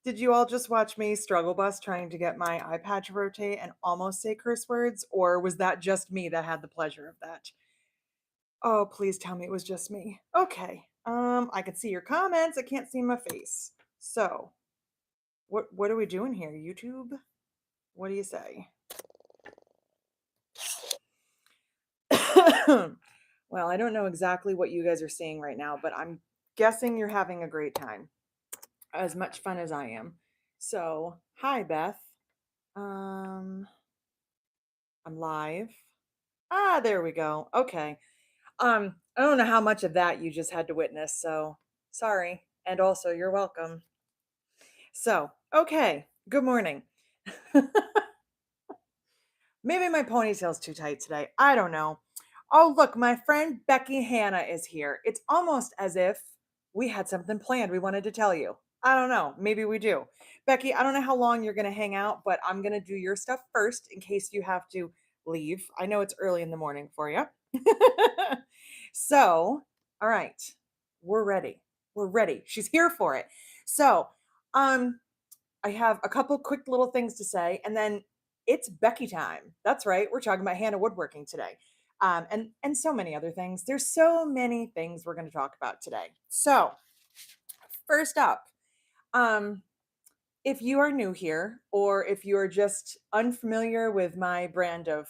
Did you all just watch me struggle bus trying to get my iPad to rotate and almost say curse words, or was that just me that had the pleasure of that? Oh, please tell me it was just me. Okay. I can see your comments. I can't see my face. So, what are we doing here? YouTube? What do you say? Well, I don't know exactly what you guys are seeing right now, but I'm guessing you're having a great time. As much fun as I am. So, hi Beth. Um, I'm live. Ah, there we go. Okay. I don't know how much of that you just had to witness, so sorry. And also, you're welcome. So, okay. Good morning. Maybe my ponytail's too tight today. I don't know. Oh, look, my friend Becky Hanna is here. It's almost as if we had something planned we wanted to tell you. I don't know. Maybe we do. Becky, I don't know how long you're going to hang out, but I'm going to do your stuff first in case you have to leave. I know it's early in the morning for you. So, all right. We're ready. We're ready. She's here for it. So, um, I have a couple quick little things to say, and then it's Becky time. That's right. We're talking about Hannah woodworking today, and so many other things. There's so many things we're going to talk about today. So first up, um, if you are new here, or if you are just unfamiliar with my brand of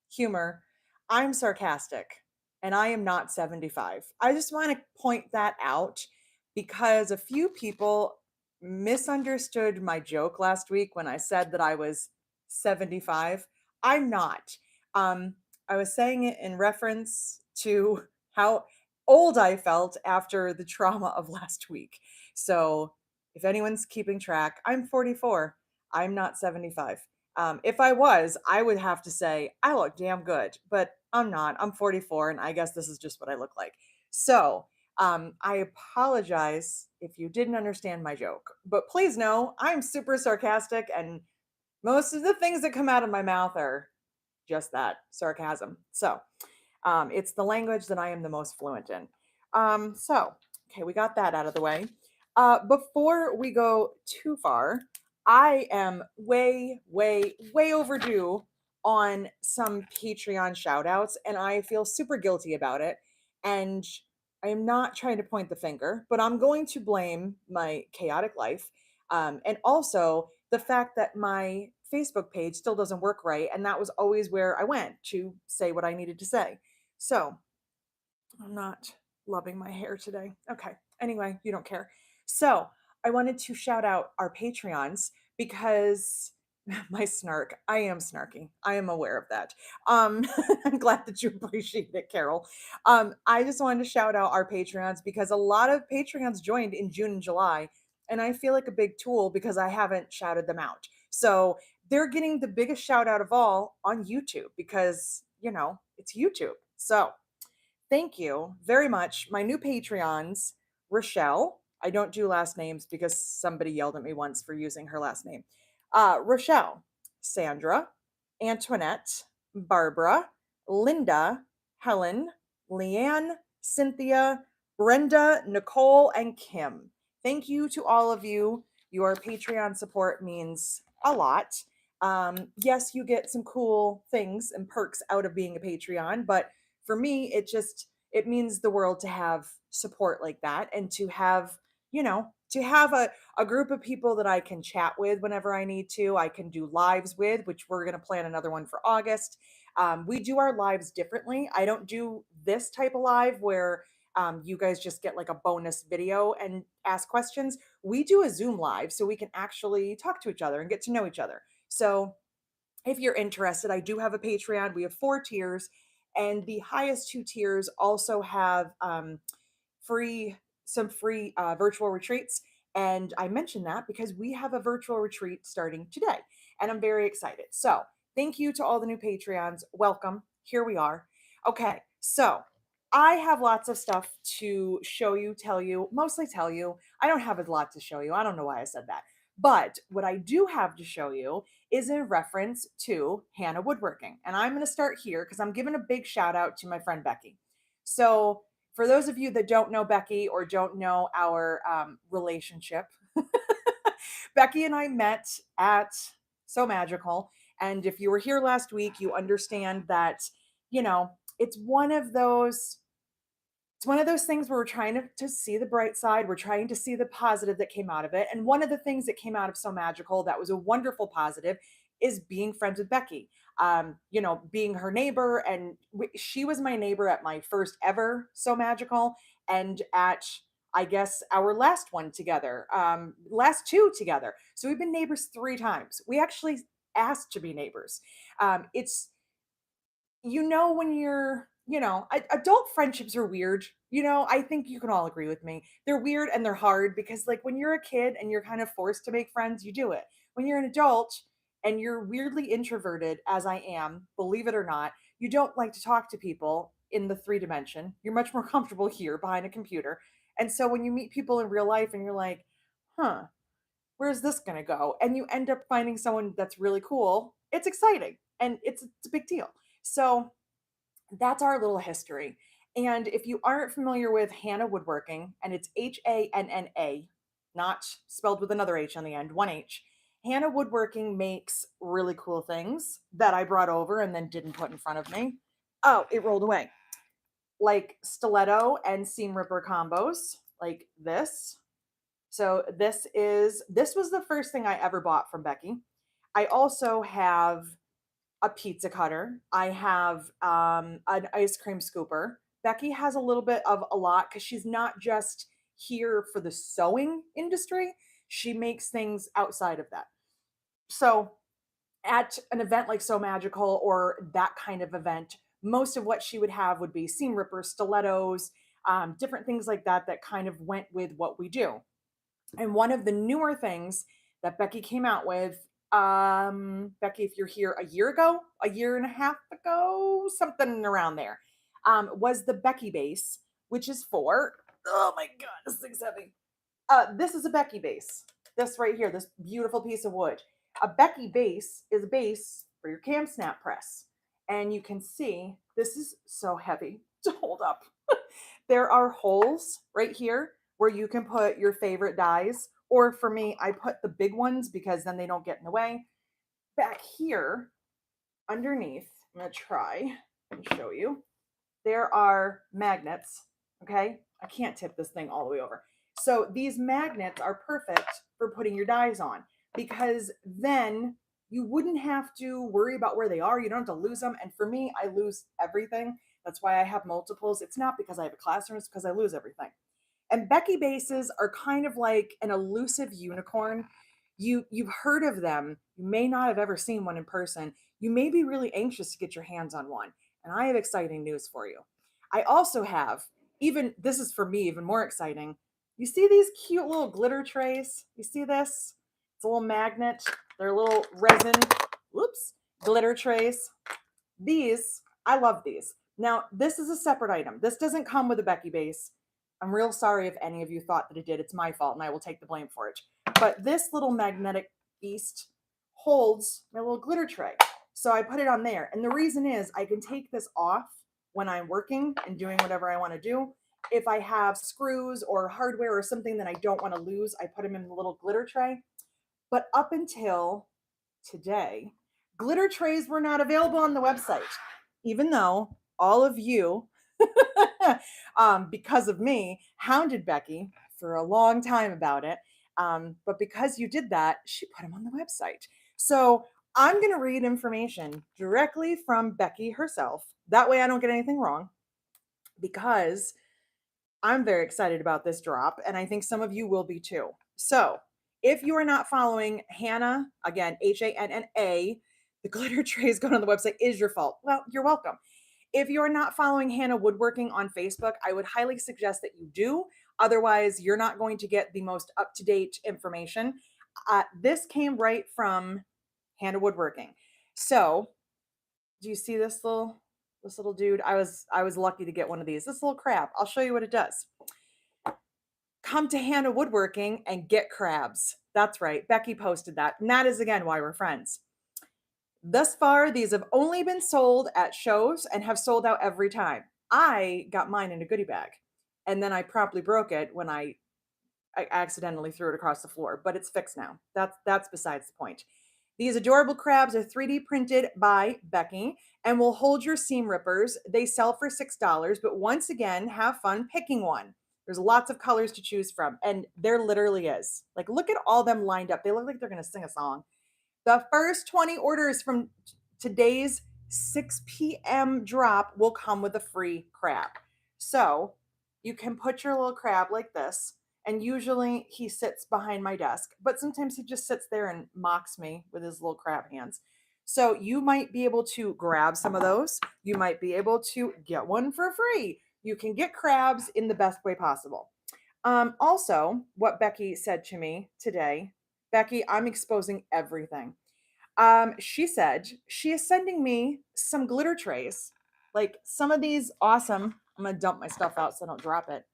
humor, I'm sarcastic, and I am not 75. I just want to point that out because a few people misunderstood my joke last week when I said that I was 75. I'm not. Um, I was saying it in reference to how old I felt after the trauma of last week. So, if anyone's keeping track, I'm 44. I'm not 75. If I was, I would have to say I look damn good, but I'm not. I'm 44, and I guess this is just what I look like. So, I apologize if you didn't understand my joke, but please know I'm super sarcastic, and most of the things that come out of my mouth are just that sarcasm. So, it's the language that I am the most fluent in. Okay, we got that out of the way. Before we go too far, I am way, way, way overdue on some Patreon shout outs, and I feel super guilty about it. And I am not trying to point the finger, but I'm going to blame my chaotic life, and also the fact that my Facebook page still doesn't work right. And that was always where I went to say what I needed to say. So I'm not loving my hair today. Okay. Anyway, you don't care. So I wanted to shout out our Patreons because my snark, I am snarky. I am aware of that. Um, I'm glad that you appreciate it, Carol. I just wanted to shout out our Patreons because a lot of Patreons joined in June and July, and I feel like a big tool because I haven't shouted them out. So they're getting the biggest shout out of all on YouTube because, it's YouTube. So thank you very much. My new Patreons, Rochelle. I don't do last names because somebody yelled at me once for using her last name. Rochelle, Sandra, Antoinette, Barbara, Linda, Helen, Leanne, Cynthia, Brenda, Nicole, and Kim. Thank you to all of you. Your Patreon support means a lot. Yes, you get some cool things and perks out of being a Patreon, but for me it means the world to have support like that, and to have a group of people that I can chat with whenever I need to. I can do lives with, which we're going to plan another one for August. We do our lives differently. I don't do this type of live where you guys just get like a bonus video and ask questions. We do a Zoom live so we can actually talk to each other and get to know each other. So if you're interested, I do have a Patreon. We have 4 tiers, and the highest 2 tiers also have free some free virtual retreats. And I mention that because we have a virtual retreat starting today, and I'm very excited. So thank you to all the new Patreons. Welcome. Here we are. Okay, so I have lots of stuff to show you, tell you, mostly tell you. I don't have a lot to show you. I don't know why I said that. But what I do have to show you is in reference to Hannah woodworking. And I'm going to start here because I'm giving a big shout out to my friend Becky. So, for those of you that don't know Becky or don't know our relationship, Becky and I met at So Magical. And if you were here last week, you understand that, you know, it's one of those it's one of those things where we're trying to see the bright side. We're trying to see the positive that came out of it. And one of the things that came out of So Magical that was a wonderful positive is being friends with Becky. Being her neighbor. And she was my neighbor at my first ever So Magical and at, I guess, our last one together, last two together. So we've been neighbors three times. We actually asked to be neighbors. It's when adult friendships are weird. I think you can all agree with me. They're weird and they're hard because, like, when you're a kid and you're kind of forced to make friends, you do it. When you're an adult and you're weirdly introverted, as I am, believe it or not, you don't like to talk to people in the three dimension. You're much more comfortable here behind a computer. And so when you meet people in real life and you're like, huh, where's this going to go? And you end up finding someone that's really cool. It's exciting and it's a big deal. So that's our little history. And if you aren't familiar with Hannah Woodworking, and it's Hanna, not spelled with another H on the end, one H. Hannah Woodworking makes really cool things that I brought over and then didn't put in front of me. Oh, it rolled away. Like stiletto and seam ripper combos, like this. So this was the first thing I ever bought from Becky. I also have a pizza cutter. I have an ice cream scooper. Becky has a little bit of a lot because she's not just here for the sewing industry. She makes things outside of that. So at an event like So Magical or that kind of event, most of what she would have would be seam rippers, stilettos, different things like that that kind of went with what we do. And one of the newer things that Becky came out with, Becky, if you're here a year ago, a year and a half ago, something around there, was the Becky base, which is for, oh my God, this thing's heavy. This is a Becky base. This right here, this beautiful piece of wood. A Becky base is a base for your cam snap press. And you can see this is so heavy to hold up. There are holes right here where you can put your favorite dies. Or for me, I put the big ones because then they don't get in the way. Back here, underneath, I'm going to try and show you. There are magnets, okay? I can't tip this thing all the way over. So these magnets are perfect for putting your dies on because then you wouldn't have to worry about where they are. You don't have to lose them. And for me, I lose everything. That's why I have multiples. It's not because I have a classroom, it's because I lose everything. And Becky bases are kind of like an elusive unicorn. You've heard of them. You may not have ever seen one in person. You may be really anxious to get your hands on one. And I have exciting news for you. I also have, even this is for me even more exciting. You see these cute little glitter trays? You see this? It's a little magnet. They're little resin, whoops, glitter trays. These, I love these. Now, this is a separate item. This doesn't come with a Becky base. I'm real sorry if any of you thought that it did. It's my fault and I will take the blame for it. But this little magnetic beast holds my little glitter tray. So I put it on there. And the reason is I can take this off when I'm working and doing whatever I want to do. If I have screws or hardware or something that I don't want to lose, I put them in the little glitter tray. But up until today, glitter trays were not available on the website, even though all of you, because of me, hounded Becky for a long time about it. But because you did that, she put them on the website. So I'm going to read information directly from Becky herself. That way I don't get anything wrong because I'm very excited about this drop, and I think some of you will be too. So if you are not following Hannah, again, Hanna, the glitter trays going on the website is your fault. Well, you're welcome. If you're not following Hannah Woodworking on Facebook, I would highly suggest that you do. Otherwise, you're not going to get the most up-to-date information. This came right from Hannah Woodworking. So, do you see this little dude? I was lucky to get one of these. This little crab. I'll show you what it does. Come to Hannah Woodworking and get crabs. That's right. Becky posted that. And that is, again, why we're friends. Thus far, these have only been sold at shows and have sold out every time. I got mine in a goodie bag. And then I promptly broke it when I I accidentally threw it across the floor, but it's fixed now. That's besides the point. These adorable crabs are 3D printed by Becky and will hold your seam rippers. They sell for $6, but once again, have fun picking one. There's lots of colors to choose from, and there literally is. Like, look at all them lined up. They look like they're going to sing a song. The first 20 orders from today's 6 p.m. drop will come with a free crab. So you can put your little crab like this. And usually he sits behind my desk, but sometimes he just sits there and mocks me with his little crab hands. So you might be able to grab some of those. You might be able to get one for free. You can get crabs in the best way possible. Also, what Becky said to me today, Becky, I'm exposing everything. She said she is sending me some glitter trays, like some of these awesome. I'm gonna dump my stuff out so I don't drop it.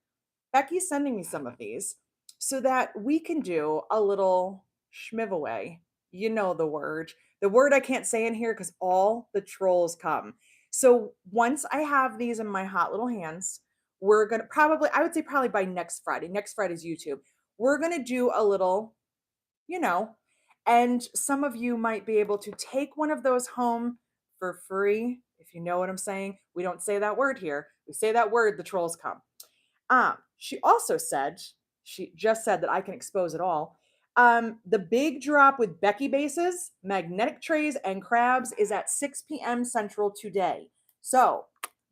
Becky's sending me some of these so that we can do a little schmiveaway. You know the word. The word I can't say in here because all the trolls come. So once I have these in my hot little hands, we're gonna probably, I would say probably by next Friday. Next Friday's YouTube. We're gonna do a little, you know, and some of you might be able to take one of those home for free. If you know what I'm saying, we don't say that word here. We say that word, the trolls come. She also said, she just said that I can expose it all. The big drop with Becky bases, magnetic trays, and crabs is at 6 p.m. Central today. So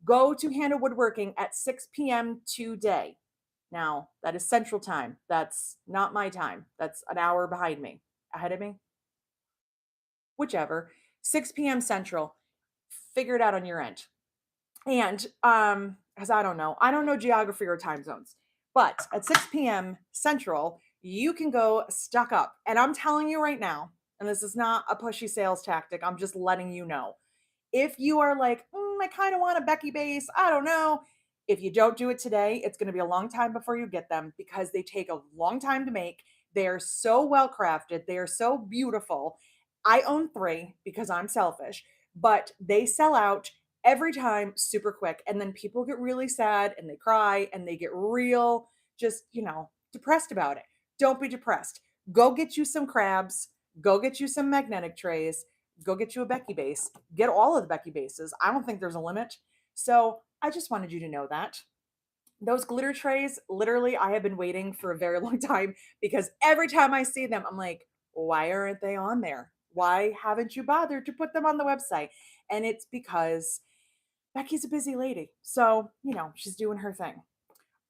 go to Hannah Woodworking at 6 p.m. today. Now, that is Central Time. That's not my time. That's an hour behind me, ahead of me, whichever. 6 p.m. Central. Figure it out on your end. And because I don't know geography or time zones, but at 6 p.m. Central, you can go stock up. And I'm telling you right now, and this is not a pushy sales tactic, I'm just letting you know. If you are like, I kind of want a Becky base, I don't know. If you don't do it today, it's going to be a long time before you get them because they take a long time to make. They are so well crafted, they are so beautiful. I own three because I'm selfish, but they sell out every time super quick. And then people get really sad and they cry and they get real, just, depressed about it. Don't be depressed. Go get you some crabs, go get you some magnetic trays, go get you a Becky base, get all of the Becky bases. I don't think there's a limit. So I just wanted you to know that. Those glitter trays, literally, I have been waiting for a very long time because every time I see them, I'm like, why aren't they on there? Why haven't you bothered to put them on the website? And it's because Becky's a busy lady. So, she's doing her thing.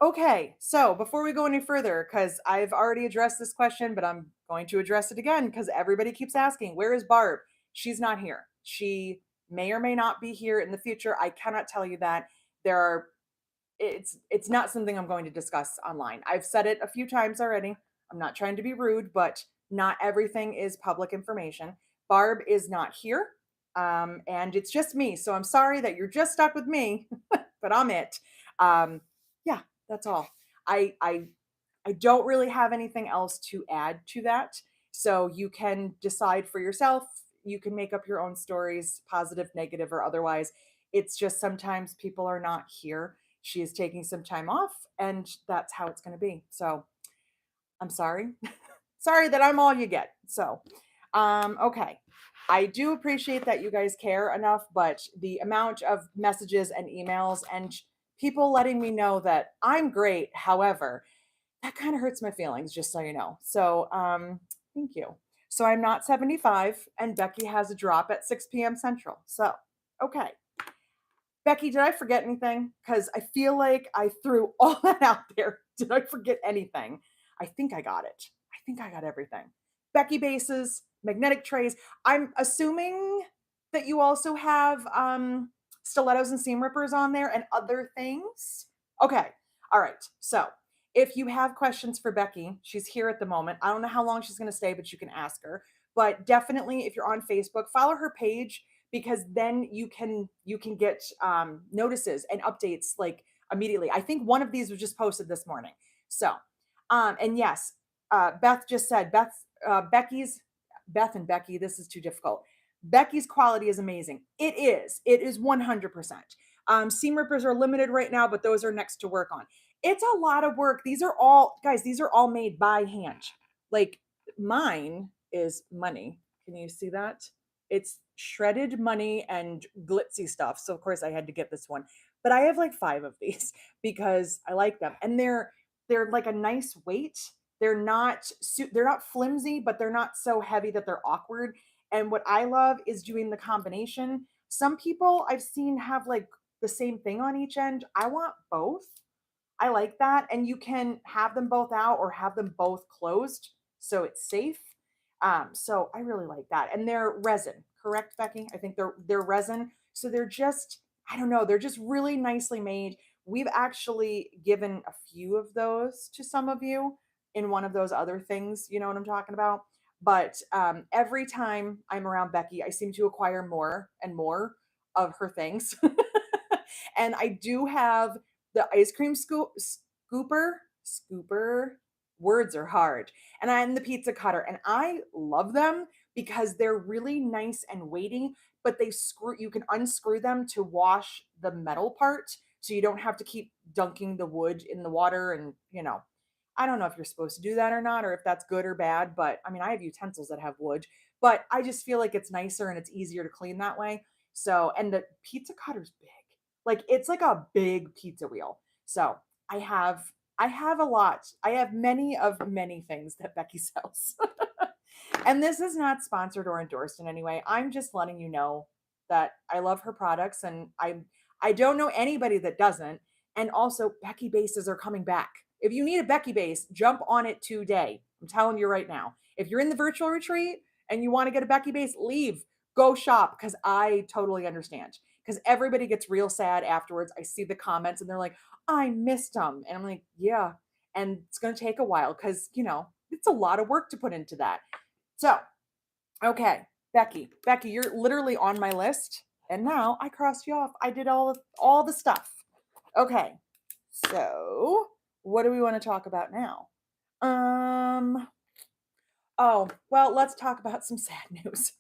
Okay, so before we go any further, because I've already addressed this question, but I'm going to address it again because everybody keeps asking, where is Barb? She's not here. She may or may not be here in the future. I cannot tell you that. There are it's not something I'm going to discuss online. I've said it a few times already. I'm not trying to be rude, but not everything is public information. Barb is not here. And it's just me. So I'm sorry that you're just stuck with me, but I'm it. Yeah, that's all. I I I don't really have anything else to add to that. So you can decide for yourself. You can make up your own stories, positive, negative, or otherwise. It's just sometimes people are not here. She is taking some time off, and that's how it's going to be. So I'm sorry. Sorry that I'm all you get. So, okay. I do appreciate that you guys care enough, but the amount of messages and emails and people letting me know that I'm great, however, that kind of hurts my feelings, just so you know. So, thank you. So I'm not 75, and Becky has a drop at 6 p.m. Central. So, okay. Becky, did I forget anything? Because I feel like I threw all that out there. Did I forget anything? I think I got it. I think I got everything. Becky bases, magnetic trays. I'm assuming that you also have stilettos and seam rippers on there and other things. Okay. All right. So if you have questions for Becky, she's here at the moment. I don't know how long she's going to stay, but you can ask her. But definitely, if you're on Facebook, follow her page because then you can get notices and updates like immediately. I think one of these was just posted this morning. So, and yes, Beth just said Beth and Becky. This is too difficult. Becky's quality is amazing. It is. It is 100%. Seam rippers are limited right now, but those are next to work on. It's a lot of work. These are all, guys, these are all made by hand. Like mine is money. Can you see that? It's shredded money and glitzy stuff. So of course I had to get this one. But I have like 5 of these because I like them. And they're like a nice weight. They're not flimsy, but they're not so heavy that they're awkward. And what I love is doing the combination. Some people I've seen have like the same thing on each end. I want both. I like that, and you can have them both out or have them both closed, so it's safe. So I really like that, and they're resin, correct, Becky? I think they're resin, so they're just I don't know, they're just really nicely made. We've actually given a few of those to some of you in one of those other things, you know what I'm talking about. But every time I'm around Becky, I seem to acquire more and more of her things. And I do have the ice cream scooper, words are hard, and I'm the pizza cutter, and I love them because they're really nice and weighty, but you can unscrew them to wash the metal part, so you don't have to keep dunking the wood in the water. And I don't know if you're supposed to do that or not, or if that's good or bad, but I mean, I have utensils that have wood, but I just feel like it's nicer and it's easier to clean that way. So, and the pizza cutter's big. Like it's like a big pizza wheel. So, I have a lot. I have many of many things that Becky sells. And this is not sponsored or endorsed in any way. I'm just letting you know that I love her products, and I don't know anybody that doesn't. And also Becky bases are coming back. If you need a Becky base, jump on it today. I'm telling you right now. If you're in the virtual retreat and you want to get a Becky base, leave. Go shop because I totally understand. Because everybody gets real sad afterwards. I see the comments and they're like, I missed them. And I'm like, yeah. And it's going to take a while because, it's a lot of work to put into that. So, okay, Becky, you're literally on my list, and now I crossed you off. I did all the stuff. Okay, so what do we want to talk about now? Um. Oh, well, let's talk about some sad news.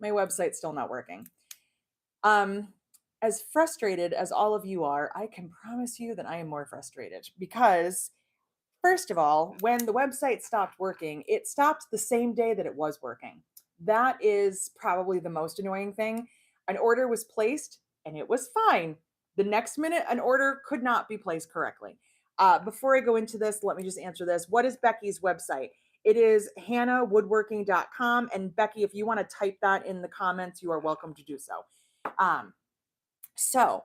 My website's still not working. Um, as frustrated as all of you are, I can promise you that I am more frustrated because first of all, when the website stopped working, it stopped the same day that it was working. That is probably the most annoying thing. An order was placed and it was fine. The next minute, an order could not be placed correctly. Before I go into this, let me just answer this. What is Becky's website? It is hannahwoodworking.com. And Becky, if you want to type that in the comments, you are welcome to do so. Um, so,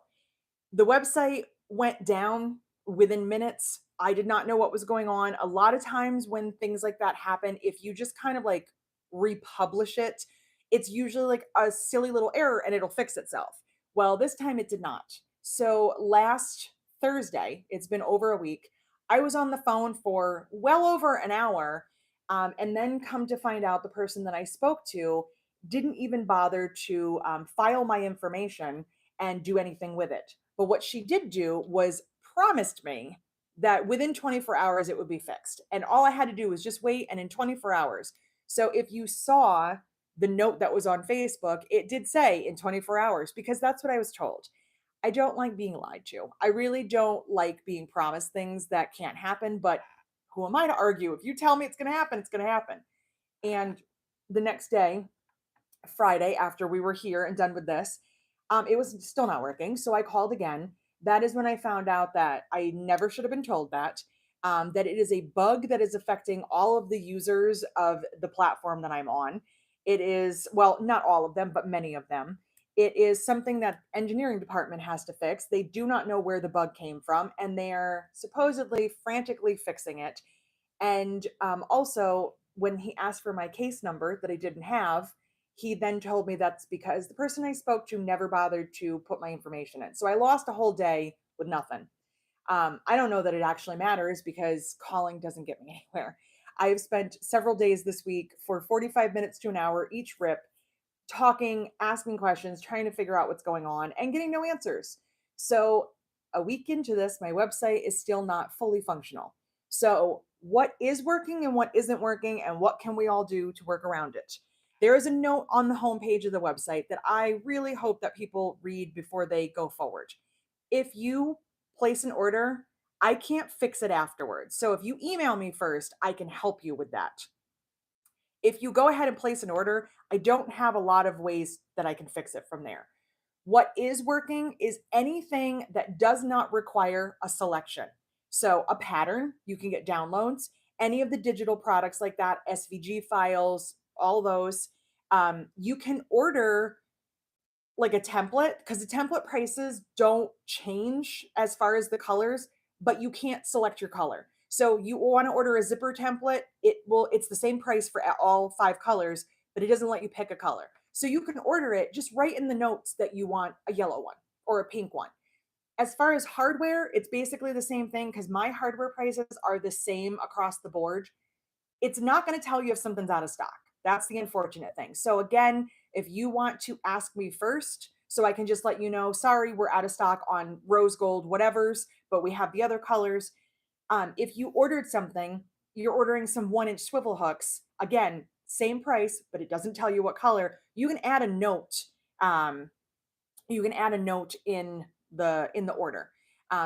the website went down within minutes. I did not know what was going on. A lot of times when things like that happen, if you just kind of like republish it, it's usually like a silly little error and it'll fix itself. Well, this time it did not. So last Thursday, it's been over a week, I was on the phone for well over an hour. And then come to find out the person that I spoke to didn't even bother to file my information and do anything with it. But what she did do was promised me that within 24 hours it would be fixed. And all I had to do was just wait, and in 24 hours. So if you saw the note that was on Facebook, it did say in 24 hours because that's what I was told. I don't like being lied to. I really don't like being promised things that can't happen, but who am I to argue? If you tell me it's going to happen, it's going to happen. And the next day, Friday, after we were here and done with this, it was still not working. So I called again. That is when I found out that I never should have been told that. That it is a bug that is affecting all of the users of the platform that I'm on. It is, well, not all of them, but many of them. It is something that engineering department has to fix. They do not know where the bug came from, and they are supposedly frantically fixing it. And also, when he asked for my case number that I didn't have, he then told me that's because the person I spoke to never bothered to put my information in. So I lost a whole day with nothing. I don't know that it actually matters because calling doesn't get me anywhere. I have spent several days this week for 45 minutes to an hour each rip talking, asking questions, trying to figure out what's going on, and getting no answers. So, a week into this, my website is still not fully functional. So, what is working and what isn't working, and what can we all do to work around it? There is a note on the homepage of the website that I really hope that people read before they go forward. If you place an order, I can't fix it afterwards. So if you email me first, I can help you with that. If you go ahead and place an order, I don't have a lot of ways that I can fix it from there. What is working is anything that does not require a selection. So, a pattern, you can get downloads, any of the digital products like that, SVG files, all those. You can order like a template because the template prices don't change as far as the colors, but you can't select your color. So you want to order a zipper template, it's the same price for all 5 colors, but it doesn't let you pick a color. So you can order it, just write in the notes that you want a yellow one or a pink one. As far as hardware, it's basically the same thing because my hardware prices are the same across the board. It's not going to tell you if something's out of stock. That's the unfortunate thing. So again, if you want to ask me first, so I can just let you know, sorry, we're out of stock on rose gold, whatever's, but we have the other colors. If you ordered something, you're ordering some 1-inch swivel hooks. Again, same price, but it doesn't tell you what color. You can add a note. You can add a note in the order.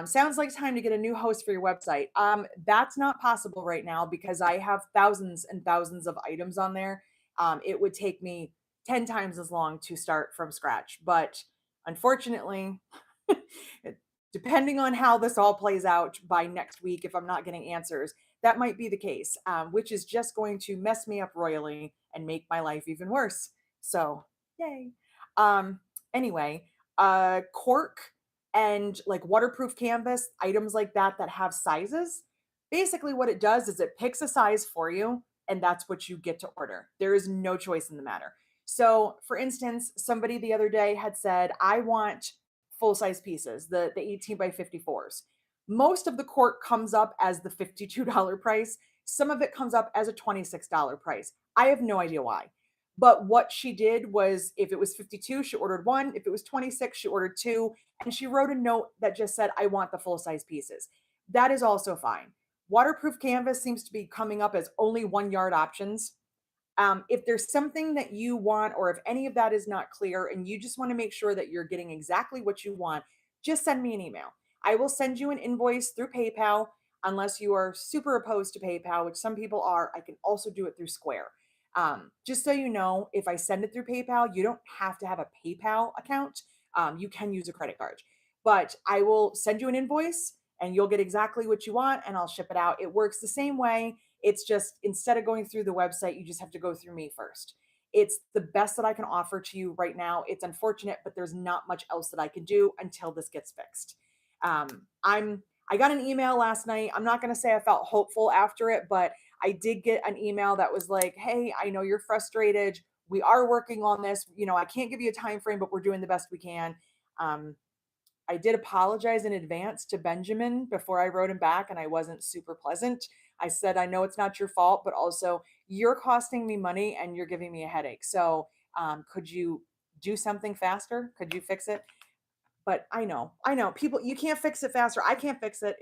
Sounds like time to get a new host for your website. That's not possible right now because I have thousands and thousands of items on there. It would take me 10 times as long to start from scratch. But unfortunately, depending on how this all plays out by next week, if I'm not getting answers, that might be the case, which is just going to mess me up royally and make my life even worse. So, yay. Um, anyway, cork and like waterproof canvas, items like that that have sizes. Basically, what it does is it picks a size for you, and that's what you get to order. There is no choice in the matter. So, for instance, somebody the other day had said, I want full size pieces, the 18 by 54s. Most of the cork comes up as the $52 price. Some of it comes up as a $26 price. I have no idea why. But what she did was if it was 52, she ordered one. If it was 26, she ordered two. And she wrote a note that just said, I want the full size pieces. That is also fine. Waterproof canvas seems to be coming up as only 1 yard options. If there's something that you want, or if any of that is not clear and you just want to make sure that you're getting exactly what you want, just send me an email. I will send you an invoice through PayPal, unless you are super opposed to PayPal, which some people are. I can also do it through Square. Just so you know, if I send it through PayPal, you don't have to have a PayPal account. You can use a credit card, but I will send you an invoice and you'll get exactly what you want and I'll ship it out. It works the same way. It's just instead of going through the website, you just have to go through me first. It's the best that I can offer to you right now. It's unfortunate, but there's not much else that I can do until this gets fixed. I got an email last night. I'm not going to say I felt hopeful after it, but I did get an email that was like, "Hey, I know you're frustrated. We are working on this. I can't give you a time frame, but we're doing the best we can." Um, I did apologize in advance to Benjamin before I wrote him back, and I wasn't super pleasant. I said, I know it's not your fault, but also you're costing me money and you're giving me a headache. So, could you do something faster? Could you fix it? But I know people, you can't fix it faster. I can't fix it.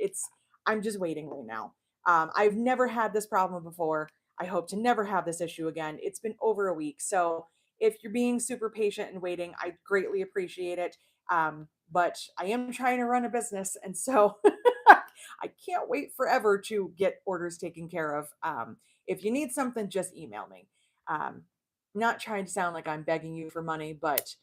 I'm just waiting right now. I've never had this problem before. I hope to never have this issue again. It's been over a week. So if you're being super patient and waiting, I greatly appreciate it. But I am trying to run a business. And so I can't wait forever to get orders taken care of. If you need something, just email me. Not trying to sound like I'm begging you for money, but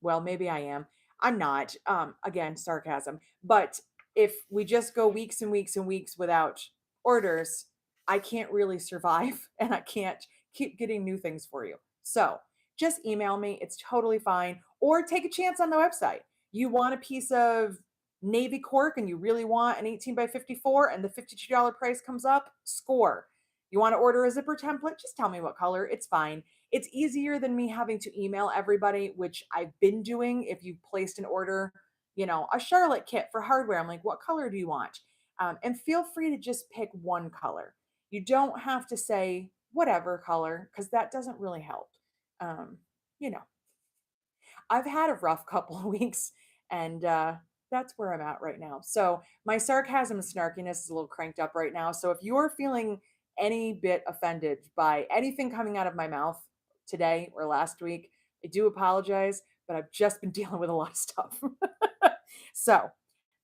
well, maybe I am. I'm not. Again, sarcasm. But if we just go weeks and weeks and weeks without orders, I can't really survive and I can't keep getting new things for you. So just email me. It's totally fine. Or take a chance on the website. You want a piece of navy cork and you really want an 18 by 54 and the $52 price comes up, score. You want to order a zipper template? Just tell me what color. It's fine. It's easier than me having to email everybody, which I've been doing. If you've placed an order, a Charlotte kit for hardware, I'm like, what color do you want? And feel free to just pick one color. You don't have to say whatever color because that doesn't really help. Um, you know, I've had a rough couple of weeks and that's where I'm at right now. So my sarcasm and snarkiness is a little cranked up right now. So if you're feeling any bit offended by anything coming out of my mouth today or last week, I do apologize, but I've just been dealing with a lot of stuff. So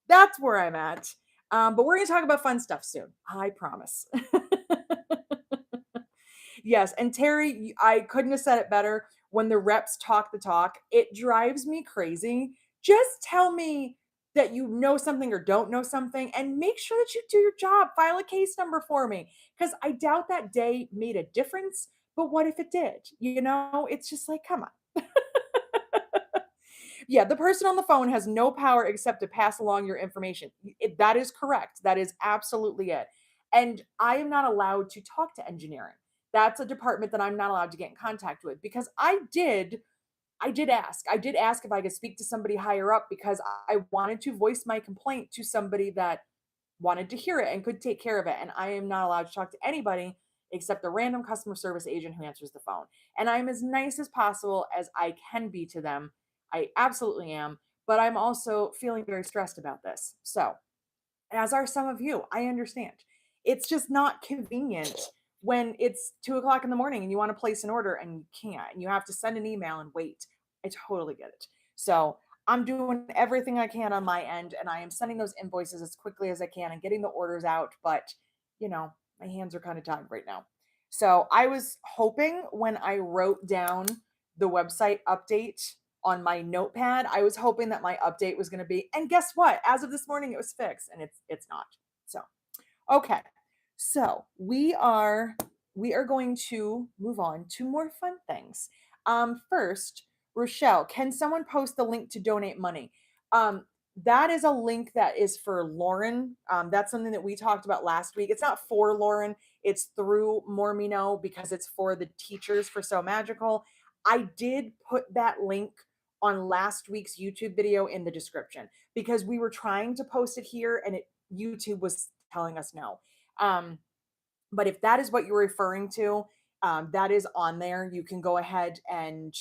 that's where I'm at. But we're going to talk about fun stuff soon. I promise. Yes, and Terry, I couldn't have said it better. When the reps talk the talk, it drives me crazy. Just tell me that you know something or don't know something and make sure that you do your job. File a case number for me because I doubt that day made a difference. But what if it did? You know, it's just like, come on. Yeah, the person on the phone has no power except to pass along your information. That is correct. That is absolutely it. And I am not allowed to talk to engineering. That's a department that I'm not allowed to get in contact with because I did ask. I did ask if I could speak to somebody higher up because I wanted to voice my complaint to somebody that wanted to hear it and could take care of it. And I am not allowed to talk to anybody except the random customer service agent who answers the phone. And I'm as nice as possible as I can be to them. I absolutely am. But I'm also feeling very stressed about this. So, as are some of you, I understand. It's just not convenient when it's 2 o'clock in the morning and you want to place an order and you can't, and you have to send an email and wait. I totally get it. So I'm doing everything I can on my end, and I am sending those invoices as quickly as I can and getting the orders out. But, my hands are kind of tied right now. So I was hoping when I wrote down the website update on my notepad, I was hoping that my update was going to be, and guess what? As of this morning, it was fixed, and it's not. So, okay. So we are going to move on to more fun things. First, Rochelle, can someone post the link to donate money? That is a link that is for Lauren. That's something that we talked about last week. It's not for Lauren, it's through More Me Know because it's for the teachers for So Magical. I did put that link on last week's YouTube video in the description because we were trying to post it here and YouTube was telling us no. Um, but if that is what you're referring to, that is on there. You can go ahead and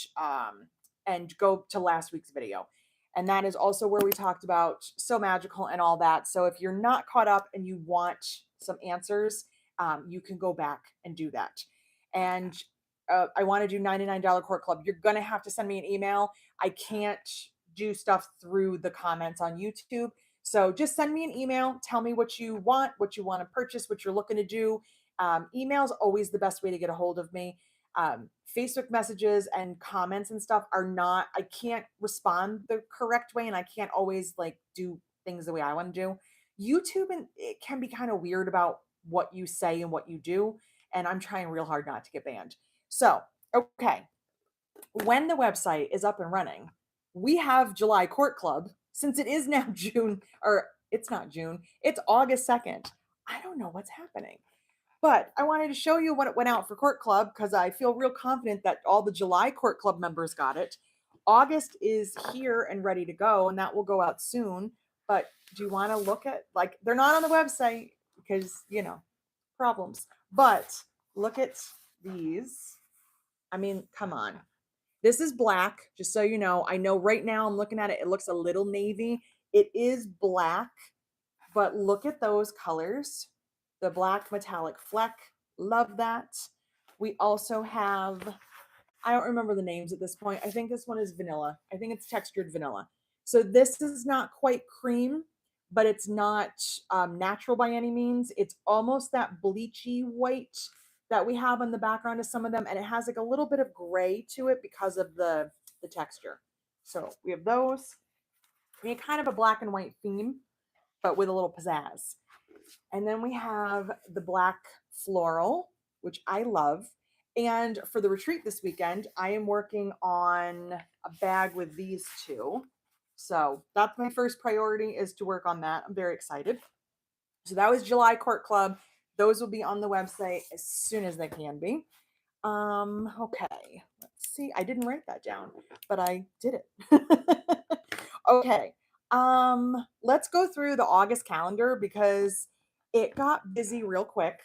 go to last week's video. And that is also where we talked about So Magical and all that. So if you're not caught up and you want some answers, you can go back and do that. And I want to do $99 Court Club. You're going to have to send me an email. I can't do stuff through the comments on YouTube. So just send me an email. Tell me what you want to purchase, what you're looking to do. Email is always the best way to get a hold of me. Facebook messages and comments and stuff I can't respond the correct way and I can't always like do things the way I want to do. YouTube, and it can be kind of weird about what you say and what you do. And I'm trying real hard not to get banned. So, okay. When the website is up and running, we have July Court Club since it is now June, or it's not June, it's August 2nd. I don't know what's happening. But I wanted to show you when it went out for Court Club because I feel real confident that all the July Court Club members got it. August is here and ready to go, and that will go out soon. But do you want to look at, like, they're not on the website because, problems. But look at these. I mean, come on. This is black, just so you know. I know right now I'm looking at it, it looks a little navy. It is black, but look at those colors. The black metallic fleck, love that. We also have, I don't remember the names at this point. I think this one is vanilla. I think it's textured vanilla. So this is not quite cream, but it's not natural by any means. It's almost that bleachy white that we have on the background of some of them, and it has like a little bit of gray to it because of the texture. So we have those. We have kind of a black and white theme, but with a little pizzazz. And then we have the black floral, which I love. And for the retreat this weekend, I am working on a bag with these two. So that's my first priority, is to work on that. I'm very excited. So that was July Court Club. Those will be on the website as soon as they can be. Okay, let's see. I didn't write that down, but I did it. Okay. Let's go through the August calendar because it got busy real quick.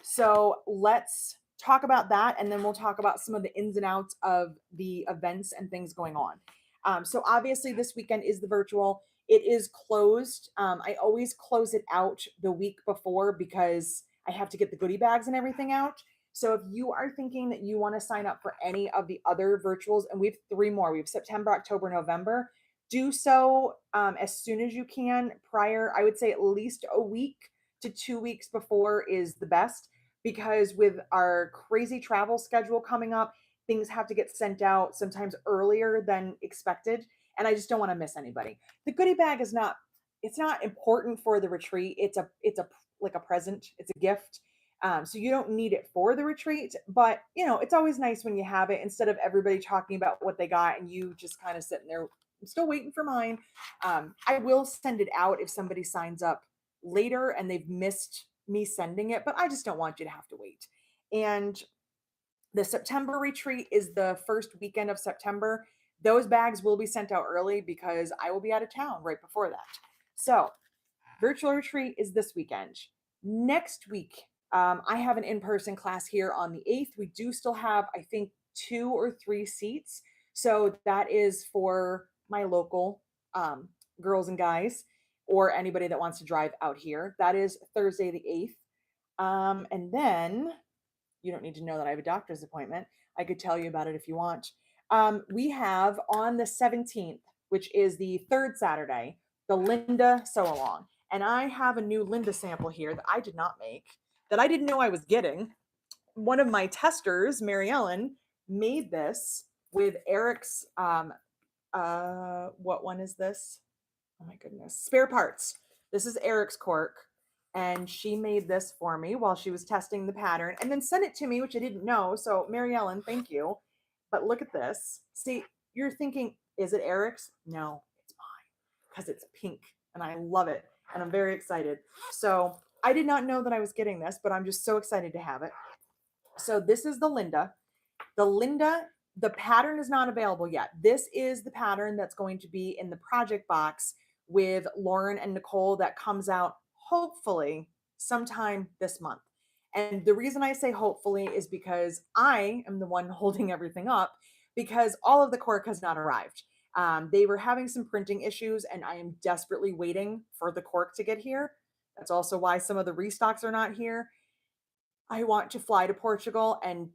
So let's talk about that, and then we'll talk about some of the ins and outs of the events and things going on. So obviously this weekend is the virtual. It is closed. I always close it out the week before because I have to get the goodie bags and everything out. So if you are thinking that you want to sign up for any of the other virtuals, and we have 3 more, we have September, October, November. do so as soon as you can prior. I would say at least a week to 2 weeks before is the best, because with our crazy travel schedule coming up, things have to get sent out sometimes earlier than expected. And I just don't want to miss anybody. The goodie bag is not, it's not important for the retreat. It's a like a present. It's a gift. So you don't need it for the retreat, but it's always nice when you have it instead of everybody talking about what they got and you just kind of sitting there. I'm still waiting for mine. I will send it out if somebody signs up later and they've missed me sending it, but I just don't want you to have to wait. And the September retreat is the first weekend of September. Those bags will be sent out early because I will be out of town right before that. So, virtual retreat is this weekend. Next week, I have an in person class here on the 8th. We do still have, I think, 2 or 3 seats. So, that is for my local girls and guys or anybody that wants to drive out here. That is Thursday, the 8th. And then you don't need to know that I have a doctor's appointment. I could tell you about it if you want. We have on the 17th, which is the third Saturday, the Linda sew along. And I have a new Linda sample here that I did not make, that I didn't know I was getting. One of my testers, Mary Ellen, made this with Eric's, what one is this? Oh my goodness, spare parts. This is Eric's Cork, and she made this for me while she was testing the pattern and then sent it to me, which I didn't know. So, Mary Ellen, thank you. But look at this. See, you're thinking, is it Eric's? No, it's mine because it's pink and I love it and I'm very excited. So, I did not know that I was getting this, but I'm just so excited to have it. So, this is the Linda. The Linda, the pattern is not available yet. This is the pattern that's going to be in the project box with Lauren and Nicole that comes out hopefully sometime this month. And the reason I say hopefully is because I am the one holding everything up because all of the cork has not arrived. They were having some printing issues and I am desperately waiting for the cork to get here. That's also why some of the restocks are not here. I want to fly to Portugal and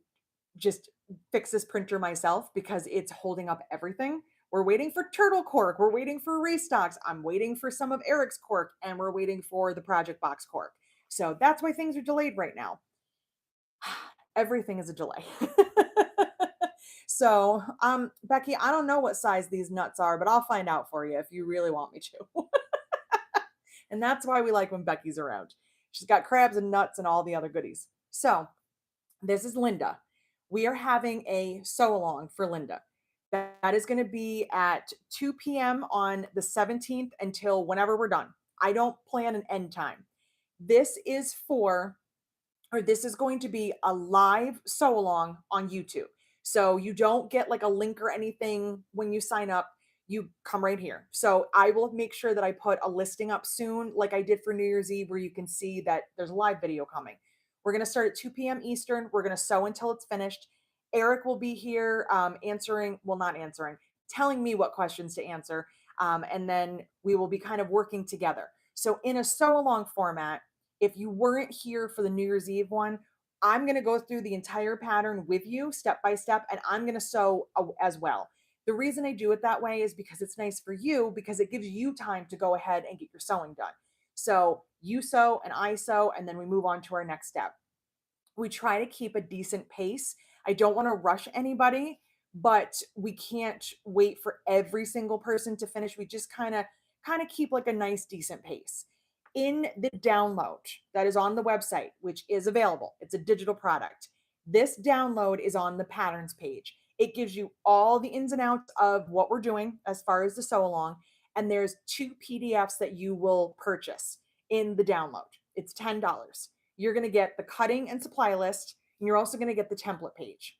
just fix this printer myself because it's holding up everything. We're waiting for turtle cork. We're waiting for restocks. I'm waiting for some of Eric's cork and we're waiting for the project box cork. So that's why things are delayed right now. Everything is a delay. So, Becky, I don't know what size these nuts are, but I'll find out for you if you really want me to. And that's why we like when Becky's around. She's got crabs and nuts and all the other goodies. So, this is Linda. We are having a sew along for Linda. That is going to be at 2 p.m. on the 17th until whenever we're done. I don't plan an end time. This is for, or this is going to be a live sew along on YouTube. So you don't get like a link or anything when you sign up. You come right here. So I will make sure that I put a listing up soon, like I did for New Year's Eve, where you can see that there's a live video coming. We're going to start at 2 p.m. Eastern. We're going to sew until it's finished. Eric will be here answering, well, not answering, telling me what questions to answer. And then we will be kind of working together. So in a sew along format, if you weren't here for the New Year's Eve one, I'm going to go through the entire pattern with you step by step, and I'm going to sew as well. The reason I do it that way is because it's nice for you because it gives you time to go ahead and get your sewing done. So you sew and I sew, and then we move on to our next step. We try to keep a decent pace. I don't want to rush anybody, but we can't wait for every single person to finish. We just kind of keep like a nice decent pace. In the download that is on the website, which is available, it's a digital product. This download is on the patterns page. It gives you all the ins and outs of what we're doing as far as the sew along. And there's 2 PDFs that you will purchase in the download. It's $10. You're going to get the cutting and supply list, and you're also going to get the template page.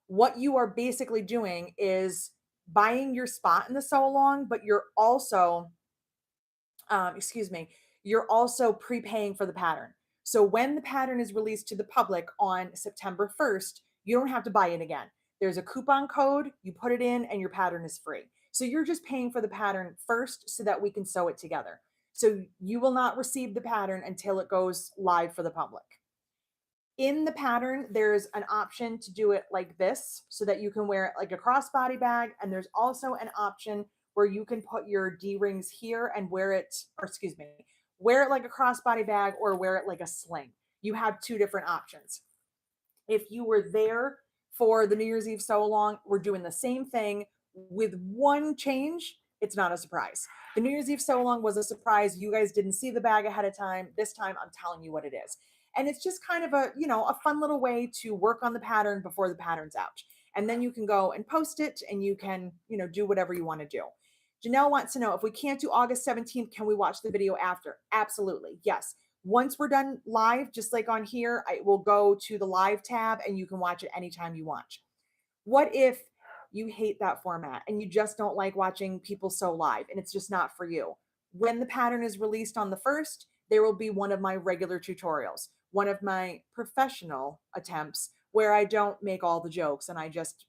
What you are basically doing is buying your spot in the sew along, but you're also, you're also prepaying for the pattern. So when the pattern is released to the public on September 1st, you don't have to buy it again. There's a coupon code, you put it in, and your pattern is free. So you're just paying for the pattern first so that we can sew it together. So you will not receive the pattern until it goes live for the public. In the pattern, there's an option to do it like this so that you can wear it like a crossbody bag. And there's also an option where you can put your D-rings here and wear it, or excuse me, wear it like a crossbody bag or wear it like a sling. You have two different options. If you were there for the New Year's Eve sew along, we're doing the same thing with one change. It's not a surprise. The New Year's Eve sew along was a surprise. You guys didn't see the bag ahead of time. This time I'm telling you what it is. And it's just kind of a, a fun little way to work on the pattern before the pattern's out. And then you can go and post it and you can, do whatever you want to do. Janelle wants to know, if we can't do August 17th, can we watch the video after? Absolutely. Yes. Once we're done live, just like on here, I will go to the live tab and you can watch it anytime you want. What if you hate that format and you just don't like watching people sew live and it's just not for you? When the pattern is released on the 1st, there will be one of my regular tutorials, one of my professional attempts where I don't make all the jokes and I just,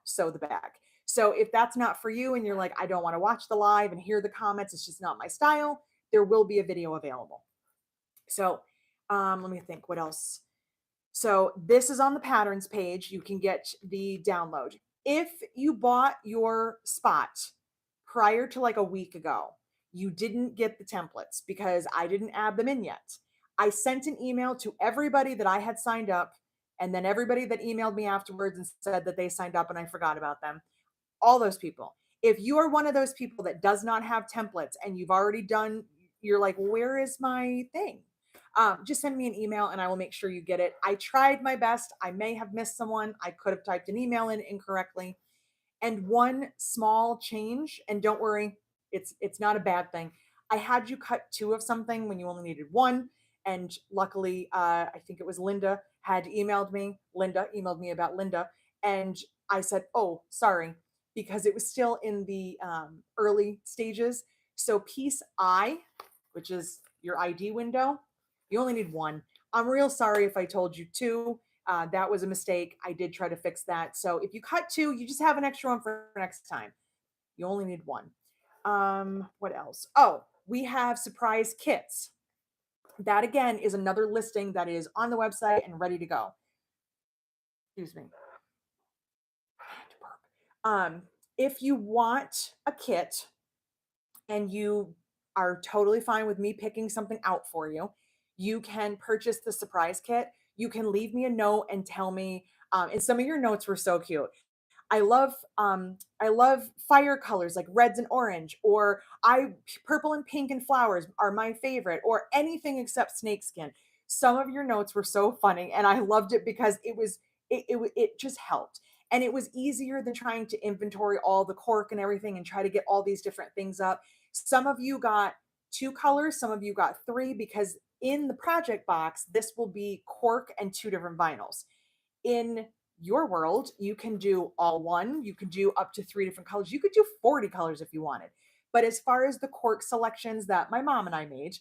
sew the bag. So if that's not for you and you're like, I don't want to watch the live and hear the comments, it's just not my style, there will be a video available. So let me think what else. So this is on the patterns page. You can get the download. If you bought your spot prior to like a week ago, you didn't get the templates because I didn't add them in yet. I sent an email to everybody that I had signed up, and then everybody that emailed me afterwards and said that they signed up and I forgot about them. All those people. If you are one of those people that does not have templates and you've already done, you're like, where is my thing? Just send me an email and I will make sure you get it. I tried my best. I may have missed someone. I could have typed an email in incorrectly. And one small change, and don't worry, it's not a bad thing. I had you cut two of something when you only needed one. And luckily, I think it was Linda had emailed me. Linda emailed me about Linda. And I said, oh, sorry, because it was still in the early stages. So piece I, which is your ID window, you only need one. I'm real sorry if I told you two. That was a mistake. I did try to fix that. So if you cut two, you just have an extra one for next time. You only need one. What else? Oh, we have surprise kits. That again is another listing that is on the website and ready to go. Excuse me. If you want a kit and you are totally fine with me picking something out for you, you can purchase the surprise kit. You can leave me a note and tell me, and some of your notes were so cute. I love fire colors like reds and orange, or purple and pink and flowers are my favorite, or anything except snakeskin. Some of your notes were so funny and I loved it because it just helped. And it was easier than trying to inventory all the cork and everything and try to get all these different things up. Some of you got two colors, some of you got three, because in the project box, this will be cork and two different vinyls. In your world, you can do all one, you can do up to three different colors, you could do 40 colors if you wanted. But as far as the cork selections that my mom and I made,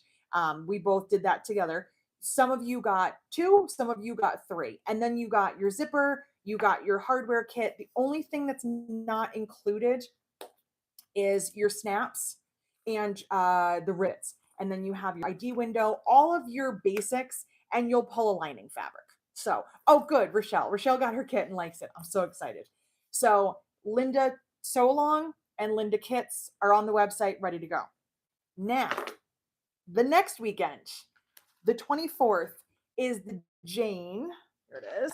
we both did that together. Some of you got two, some of you got three. And then you got your zipper, you got your hardware kit. The only thing that's not included is your snaps and the rivets. And then you have your ID window, all of your basics, and you'll pull a lining fabric. So, oh, good, Rochelle. Rochelle got her kit and likes it. I'm so excited. So, Linda Sew Along and Linda Kits are on the website ready to go. Now, the next weekend, the 24th, is the Jane, here it is,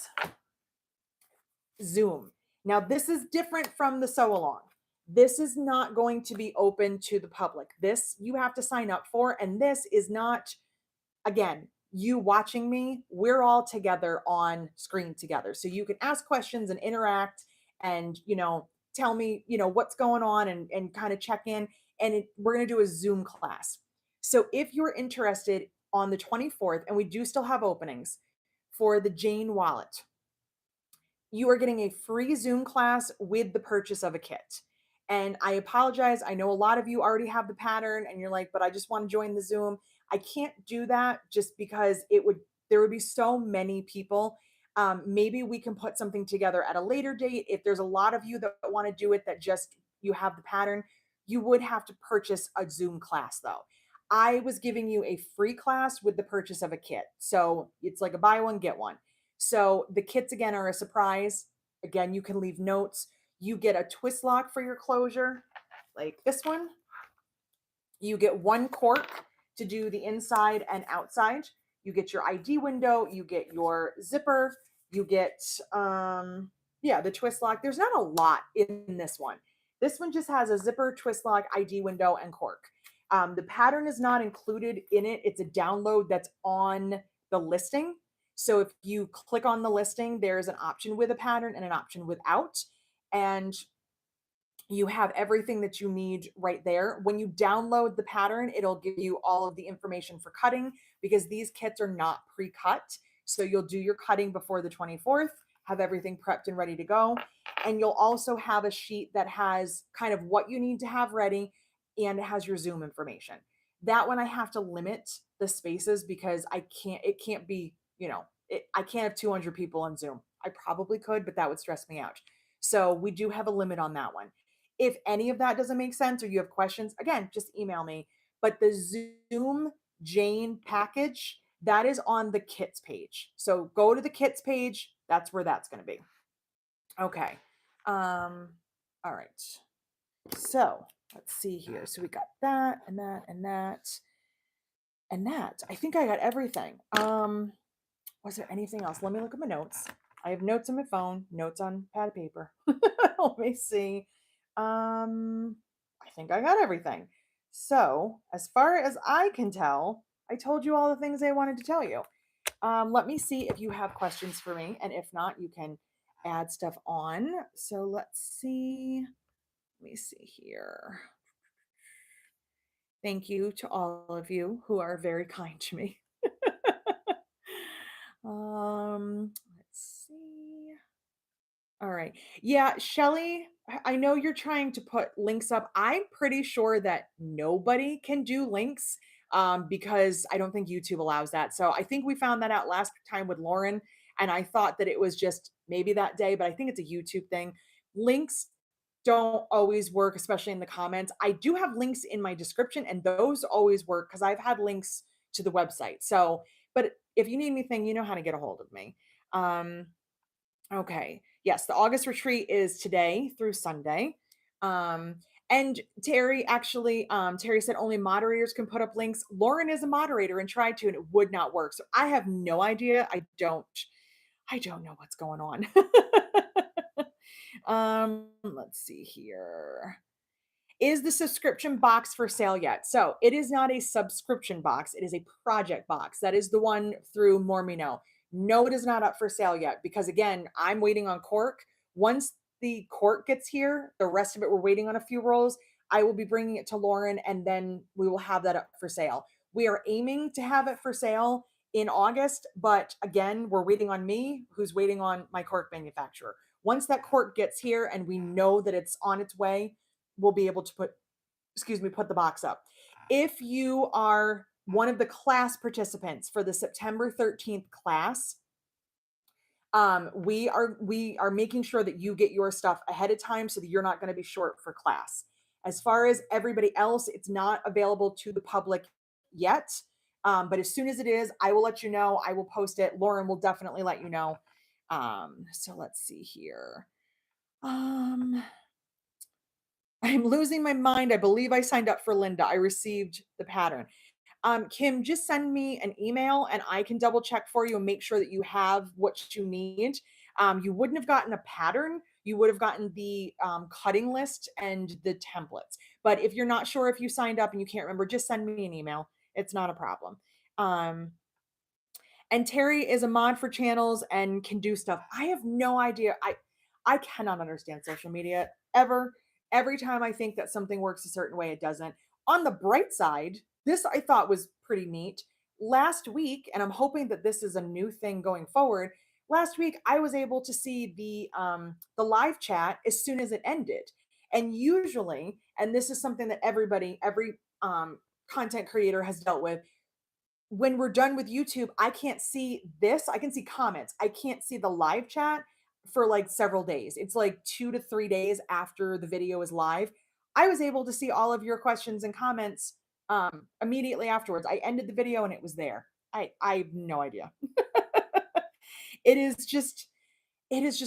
Zoom. Now, this is different from the Sew Along. This is not going to be open to the public. This you have to sign up for, and this is not, again, you watching me. We're all together on screen together. So you can ask questions and interact and, tell me, what's going on and kind of check in. And we're going to do a Zoom class. So if you're interested on the 24th, and we do still have openings for the Jane wallet, you are getting a free Zoom class with the purchase of a kit. And I apologize. I know a lot of you already have the pattern and you're like, but I just want to join the Zoom. I can't do that just because there would be so many people. Maybe we can put something together at a later date. If there's a lot of you that want to do it, that just you have the pattern, you would have to purchase a Zoom class though. I was giving you a free class with the purchase of a kit. So it's like a buy one, get one. So the kits again are a surprise. Again, you can leave notes. You get a twist lock for your closure. like this one. You get one cork to do the inside and outside. You get your ID window, you get your zipper, you get yeah, the twist lock. There's not a lot in this one. This one just has a zipper, twist lock, ID window, and cork. The pattern is not included in it. It's a download that's on the listing. So if you click on the listing, there's an option with a pattern and an option without. And you have everything that you need right there. When you download the pattern, it'll give you all of the information for cutting because these kits are not pre-cut. So you'll do your cutting before the 24th, have everything prepped and ready to go. And you'll also have a sheet that has kind of what you need to have ready and it has your Zoom information. That one I have to limit the spaces because it can't be, I can't have 200 people on Zoom. I probably could, but that would stress me out. So we do have a limit on that one. If any of that doesn't make sense or you have questions, again, just email me. But the Zoom Jane package, that is on the kits page. So go to the kits page. That's where that's going to be. Okay. All right. So let's see here. So we got that and that and that and that. I think I got everything. Was there anything else? Let me look at my notes. I have notes on my phone, notes on pad of paper. Let me see. I think I got everything. So, as far as I can tell, I told you all the things I wanted to tell you. Let me see if you have questions for me, and if not, you can add stuff on. So, let's see. Let me see here. Thank you to all of you who are very kind to me. Let's see. All right. Yeah, Shelly, I know you're trying to put links up. I'm pretty sure that nobody can do links because I don't think YouTube allows that. So I think we found that out last time with Lauren, and I thought that it was just maybe that day, but I think it's a YouTube thing. Links don't always work, especially in the comments. I do have links in my description, and those always work because I've had links to the website. So, but if you need anything, you know how to get a hold of me. Okay. Yes, the August retreat is today through Sunday. Um, and Terry actually, Terry said only moderators can put up links. Lauren is a moderator and tried to, and it would not work. So I have no idea. I don't know what's going on. Let's see here. Is the subscription box for sale yet? So it is not a subscription box. It is a project box. That is the one through Mormino. No, it is not up for sale yet because again, I'm waiting on Cork. Once the Cork gets here, the rest of it, we're waiting on a few rolls. I will be bringing it to Lauren and then we will have that up for sale. We are aiming to have it for sale in August, but again, we're waiting on me, who's waiting on my Cork manufacturer. Once that Cork gets here and we know that it's on its way, we'll be able to put the box up. If you are one of the class participants for the September 13th class, we are making sure that you get your stuff ahead of time so that you're not going to be short for class. As far as everybody else, it's not available to the public yet. But as soon as it is, I will let you know. I will post it. Lauren will definitely let you know. So let's see here. I'm losing my mind. I believe I signed up for Linda. I received the pattern. Kim, just send me an email and I can double check for you and make sure that you have what you need. You wouldn't have gotten a pattern. You would have gotten the cutting list and the templates. But if you're not sure if you signed up and you can't remember, just send me an email. It's not a problem. And Terry is a mod for channels and can do stuff. I have no idea. I cannot understand social media ever. Every time I think that something works a certain way, it doesn't. On the bright side, this I thought was pretty neat. Last week, and I'm hoping that this is a new thing going forward. Last week, I was able to see the live chat as soon as it ended. And usually, and this is something that every content creator has dealt with, when we're done with YouTube, I can't see this. I can see comments. I can't see the live chat for like several days. It's like 2 to 3 days after the video is live. I was able to see all of your questions and comments immediately afterwards. I ended the video and it was there. I have no idea. It is just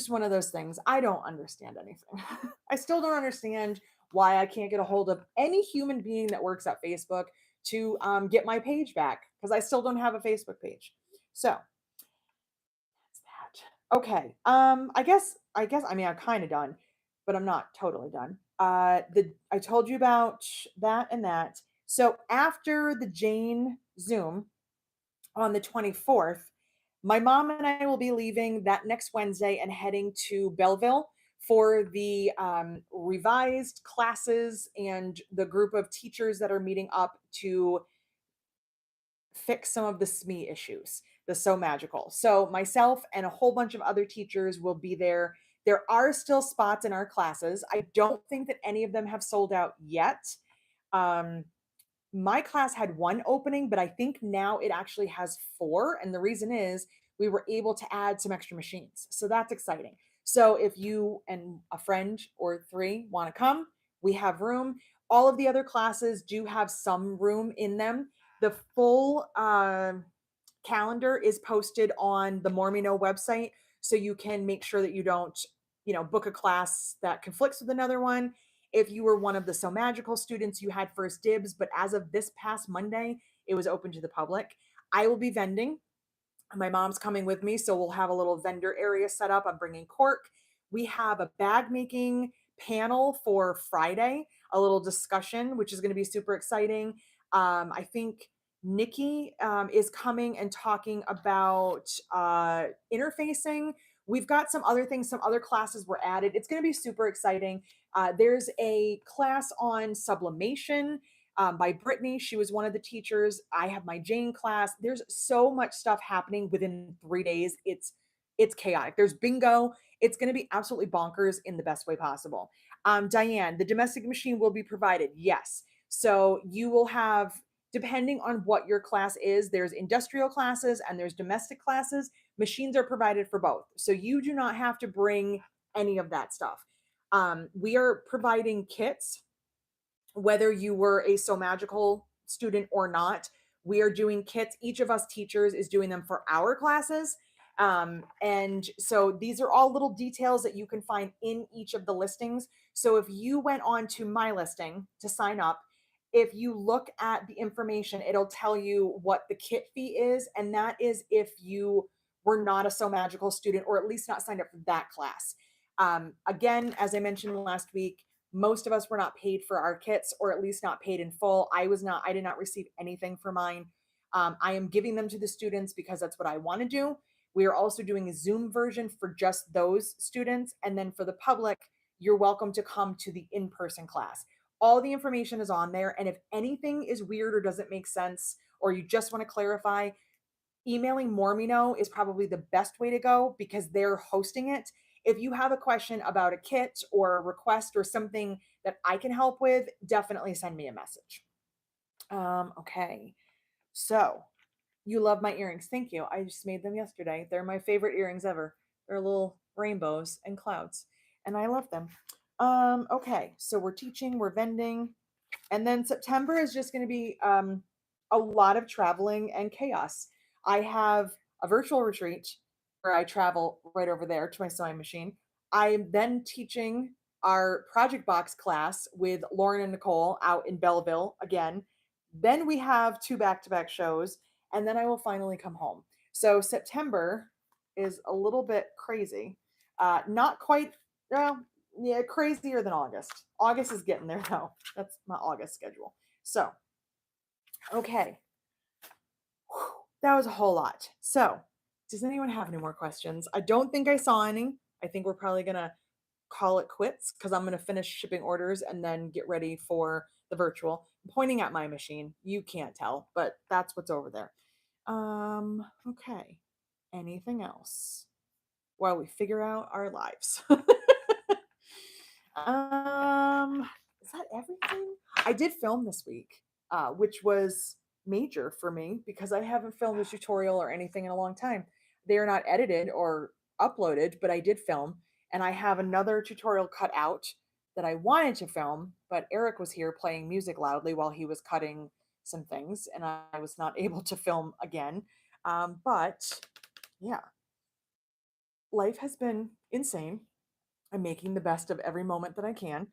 one of those things. I don't understand anything. I still don't understand why I can't get a hold of any human being that works at Facebook to get my page back because I still don't have a Facebook page. So that's that. Okay. I mean I'm kind of done, but I'm not totally done. The I told you about that and that. So after the Jane Zoom on the 24th, my mom and I will be leaving that next Wednesday and heading to Belleville for the revised classes and the group of teachers that are meeting up to fix some of the SME issues, the So Magical. So myself and a whole bunch of other teachers will be there. There are still spots in our classes. I don't think that any of them have sold out yet. Um, my class had one opening, but I think now it actually has four. And the reason is we were able to add some extra machines. So that's exciting. So if you and a friend or three want to come, we have room. All of the other classes do have some room in them. The full calendar is posted on the Mormino website. So you can make sure that you don't, book a class that conflicts with another one. If you were one of the So Magical students, you had first dibs, but as of this past Monday, it was open to the public. I will be vending. My mom's coming with me, so we'll have a little vendor area set up. I'm bringing Cork. We have a bag making panel for Friday, a little discussion, which is going to be super exciting. I think Nikki is coming and talking about interfacing. We've got some other things, some other classes were added. It's going to be super exciting. There's a class on sublimation by Brittany. She was one of the teachers. I have my Jane class. There's so much stuff happening within 3 days. It's chaotic. There's bingo. It's going to be absolutely bonkers in the best way possible. Diane, the domestic machine will be provided. Yes. So you will have, depending on what your class is, there's industrial classes and there's domestic classes. Machines are provided for both. So you do not have to bring any of that stuff. We are providing kits whether you were a So Magical student or not. We are doing kits. Each of us teachers is doing them for our classes. And so these are all little details that you can find in each of the listings. So if you went on to my listing to sign up, if you look at the information, it'll tell you what the kit fee is. And that is if you were not a So Magical student or at least not signed up for that class. Again, as I mentioned last week, most of us were not paid for our kits, or at least not paid in full. I did not receive anything for mine. I am giving them to the students because that's what I want to do. We are also doing a Zoom version for just those students. And then for the public, you're welcome to come to the in-person class. All the information is on there. And if anything is weird or doesn't make sense, or you just want to clarify, emailing Mormino is probably the best way to go because they're hosting it. If you have a question about a kit or a request or something that I can help with, definitely send me a message. Okay. So you love my earrings. Thank you. I just made them yesterday. They're my favorite earrings ever. They're little rainbows and clouds, and I love them. Okay. So we're teaching, we're vending, and then September is just going to be a lot of traveling and chaos. I have a virtual retreat where I travel right over there to my sewing machine. I'm then teaching our project box class with Lauren and Nicole out in Belleville again. Then we have two back-to-back shows, and then I will finally come home. So September is a little bit crazy. Not quite, well, yeah, crazier than August. August is getting there though. That's my August schedule. So, okay. Whew, that was a whole lot. So, does anyone have any more questions? I don't think I saw any. I think we're probably going to call it quits because I'm going to finish shipping orders and then get ready for the virtual. I'm pointing at my machine. You can't tell, but that's what's over there. Okay. Anything else while we figure out our lives? Is that everything? I did film this week, which was major for me because I haven't filmed a tutorial or anything in a long time. They are not edited or uploaded, but I did film, and I have another tutorial cut out that I wanted to film, but Eric was here playing music loudly while he was cutting some things, and I was not able to film again. But yeah, life has been insane. I'm making the best of every moment that I can.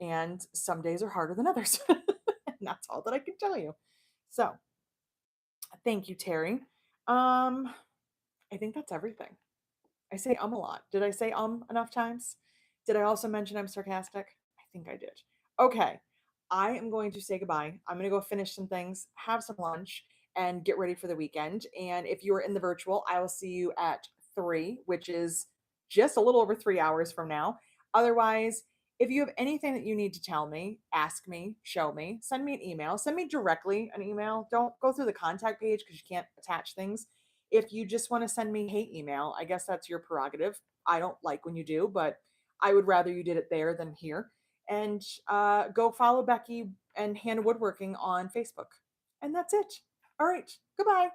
and some days are harder than others. And that's all that I can tell you. So, thank you, Terry. Um, I think that's everything. I say a lot. Did I say enough times? Did I also mention I'm sarcastic? I think I did. Okay. I am going to say goodbye. I'm going to go finish some things, have some lunch, and get ready for the weekend. And if you are in the virtual, I will see you at 3, which is just a little over 3 hours from now. Otherwise, if you have anything that you need to tell me, ask me, show me, send me an email, send me directly an email. Don't go through the contact page because you can't attach things. If you just want to send me hate email, I guess that's your prerogative. I don't like when you do, but I would rather you did it there than here. And go follow Becky and Hannah Woodworking on Facebook. And that's it. All right. Goodbye.